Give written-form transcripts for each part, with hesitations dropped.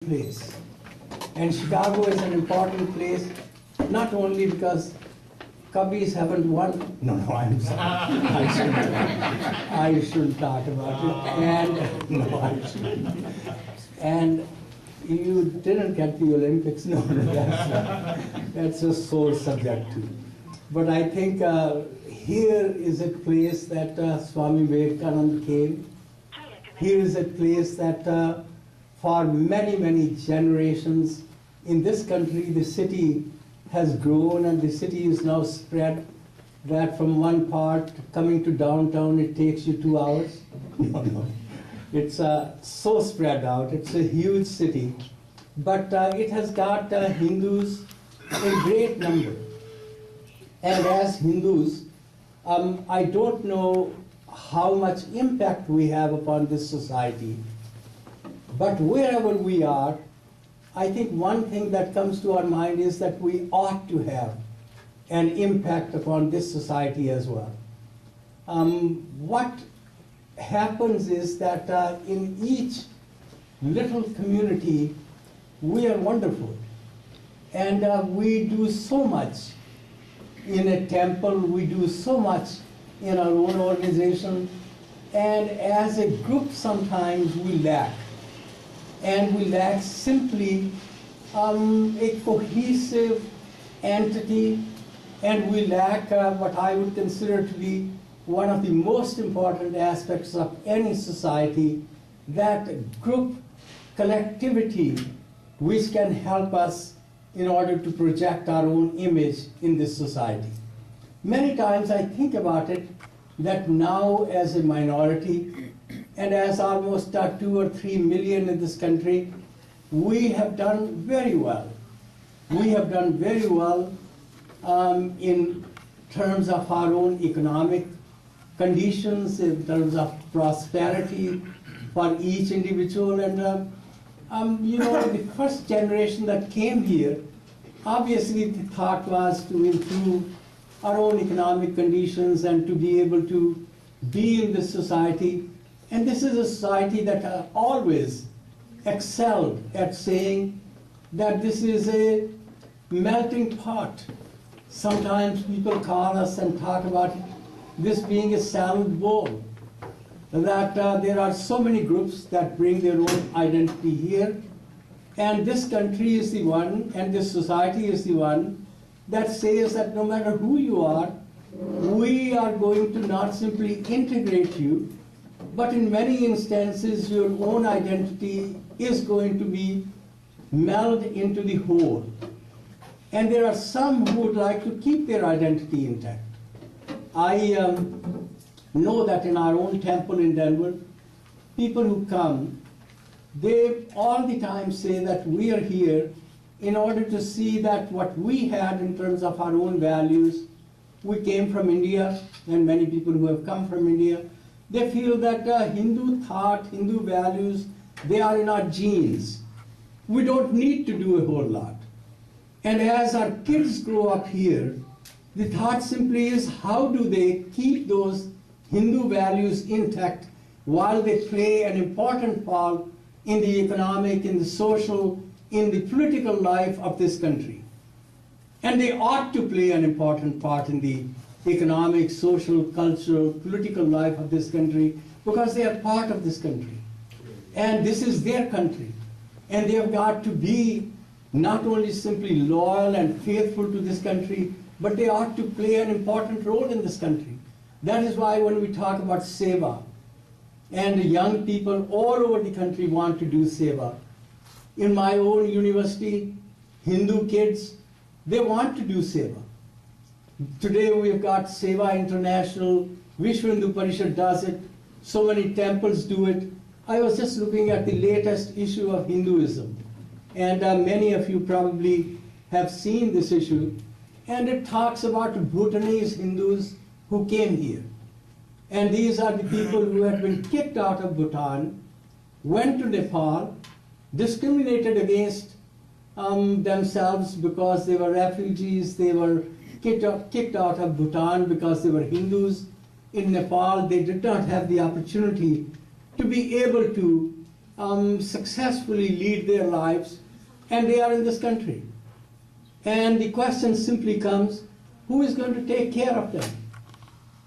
place. And Chicago is an important place, not only because Cubbies haven't won. No, I'm sorry. I shouldn't talk about it. And no, I shouldn't. And you didn't get the Olympics. No, that's a sore subject too. But I think here is a place that Swami Vivekananda came. Here is a place that for many, many generations in this country, the city has grown and the city is now spread, that from one part coming to downtown, it takes you 2 hours. No. It's so spread out. It's a huge city. But it has got Hindus in great number. And as Hindus, I don't know how much impact we have upon this society. But wherever we are, I think one thing that comes to our mind is that we ought to have an impact upon this society as well. What happens is that in each little community, we are wonderful. And we do so much in a temple, we do so much in our own organization. And as a group, sometimes we lack. And we lack simply a cohesive entity, and we lack what I would consider to be one of the most important aspects of any society, that group collectivity which can help us in order to project our own image in this society. Many times I think about it that now as a minority, and as almost 2 or 3 million in this country, we have done very well. We have done very well in terms of our own economic conditions, in terms of prosperity for each individual. And the first generation that came here, obviously the thought was to improve our own economic conditions and to be able to be in this society. And this is a society that always excelled at saying that this is a melting pot. Sometimes people call us and talk about this being a salad bowl, that there are so many groups that bring their own identity here, and this country is the one, and this society is the one that says that no matter who you are, we are going to not simply integrate you, but in many instances, your own identity is going to be melded into the whole. And there are some who would like to keep their identity intact. I know that in our own temple in Denver, people who come, they all the time say that we are here in order to see that what we had in terms of our own values. We came from India, and many people who have come from India, they feel that Hindu thought, Hindu values, they are in our genes. We don't need to do a whole lot. And as our kids grow up here, the thought simply is, how do they keep those Hindu values intact while they play an important part in the economic, in the social, in the political life of this country? And they ought to play an important part in the economic, social, cultural, political life of this country, because they are part of this country. And this is their country. And they have got to be not only simply loyal and faithful to this country, but they ought to play an important role in this country. That is why when we talk about seva, and young people all over the country want to do seva. In my own university, Hindu kids, they want to do seva. Today we've got Seva International, Vishwa Hindu Parishad does it, so many temples do it. I was just looking at the latest issue of Hinduism, and many of you probably have seen this issue, and it talks about Bhutanese Hindus who came here. And these are the people who had been kicked out of Bhutan, went to Nepal, discriminated against themselves because they were refugees, they were kicked out of Bhutan because they were Hindus. In Nepal, they did not have the opportunity to be able to successfully lead their lives, and they are in this country. And the question simply comes, who is going to take care of them?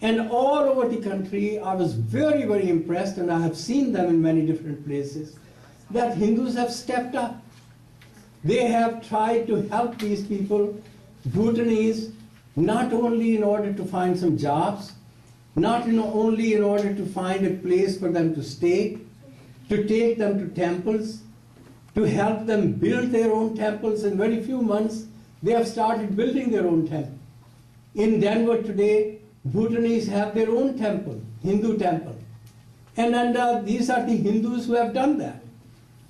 And all over the country, I was very, very impressed, and I have seen them in many different places, that Hindus have stepped up. They have tried to help these people, Bhutanese, not only in order to find some jobs, not only in order to find a place for them to stay, to take them to temples, to help them build their own temples. In very few months, they have started building their own temple. In Denver today, Bhutanese have their own temple, Hindu temple. And these are the Hindus who have done that.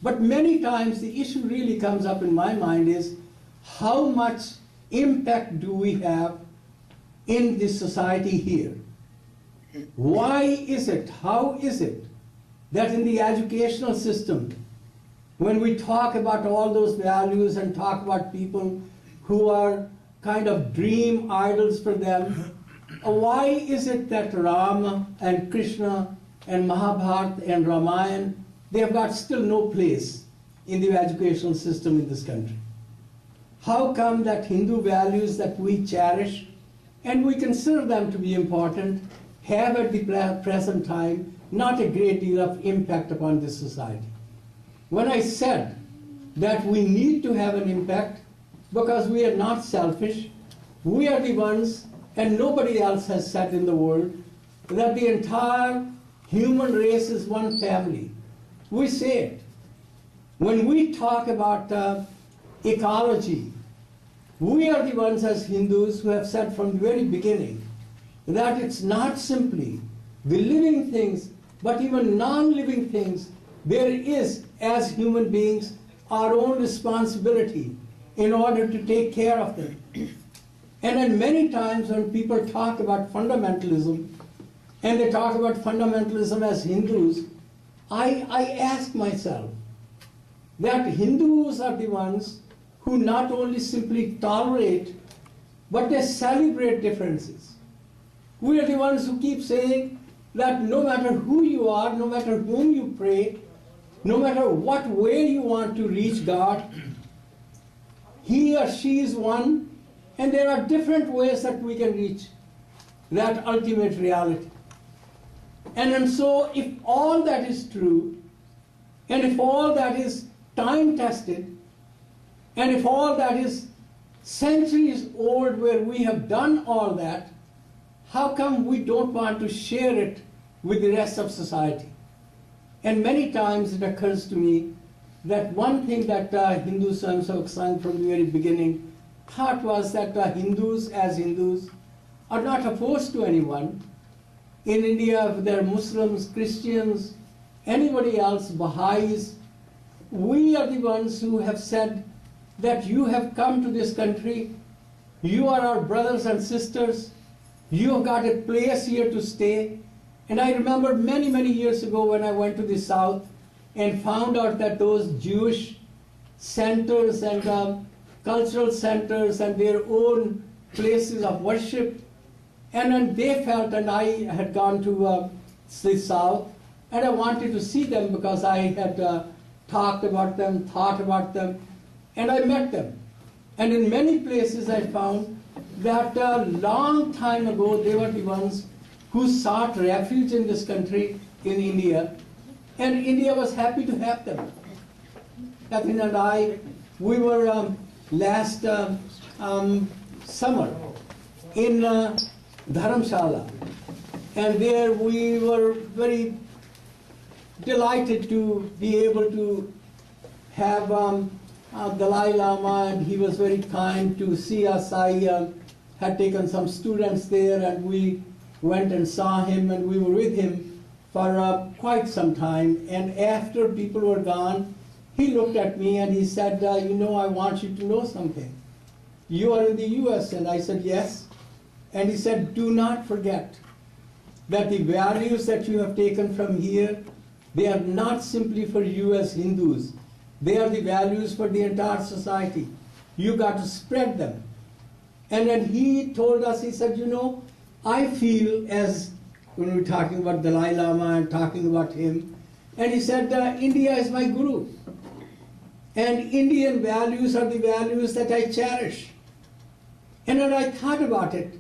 But many times the issue really comes up in my mind is, how much impact do we have in this society here? Why is it, how is it, that in the educational system, when we talk about all those values and talk about people who are kind of dream idols for them, why is it that Rama and Krishna and Mahabharata and Ramayana, they have got still no place in the educational system in this country? How come that Hindu values that we cherish and we consider them to be important have at the present time not a great deal of impact upon this society? When I said that we need to have an impact because we are not selfish, we are the ones, and nobody else has said in the world, that the entire human race is one family. We say it. When we talk about ecology, we are the ones as Hindus who have said from the very beginning that it's not simply the living things, but even non-living things. There is, as human beings, our own responsibility in order to take care of them. And then many times when people talk about fundamentalism, and they talk about fundamentalism as Hindus, I ask myself that Hindus are the ones who not only simply tolerate, but they celebrate differences. We are the ones who keep saying that no matter who you are, no matter whom you pray, no matter what way you want to reach God, he or she is one, and there are different ways that we can reach that ultimate reality. And so if all that is true, and if all that is time-tested, and if all that is centuries old where we have done all that, how come we don't want to share it with the rest of society? And many times it occurs to me that one thing that Hindu swayam Sangh from the very beginning thought was that Hindus as Hindus are not opposed to anyone. In India, there are Muslims, Christians, anybody else, Baha'is. We are the ones who have said that you have come to this country, you are our brothers and sisters, you have got a place here to stay. And I remember many, many years ago when I went to the South and found out that those Jewish centers and cultural centers and their own places of worship, and then they felt, and I had gone to the South, and I wanted to see them because I had talked about them, thought about them, and I met them. And in many places I found that a long time ago they were the ones who sought refuge in this country, in India, and India was happy to have them. Catherine and I, we were last summer in Dharamshala, and there we were very delighted to be able to have Dalai Lama, and he was very kind to see us. I had taken some students there, and we went and saw him, and we were with him for quite some time. And after people were gone, he looked at me and he said, you know, I want you to know something. You are in the US, and I said, yes. And he said, do not forget that the values that you have taken from here, they are not simply for you as Hindus. They are the values for the entire society. You got to spread them. And then he told us, he said, you know, I feel, as when we're talking about Dalai Lama and talking about him, And he said, India is my guru. And Indian values are the values that I cherish. And when I thought about it,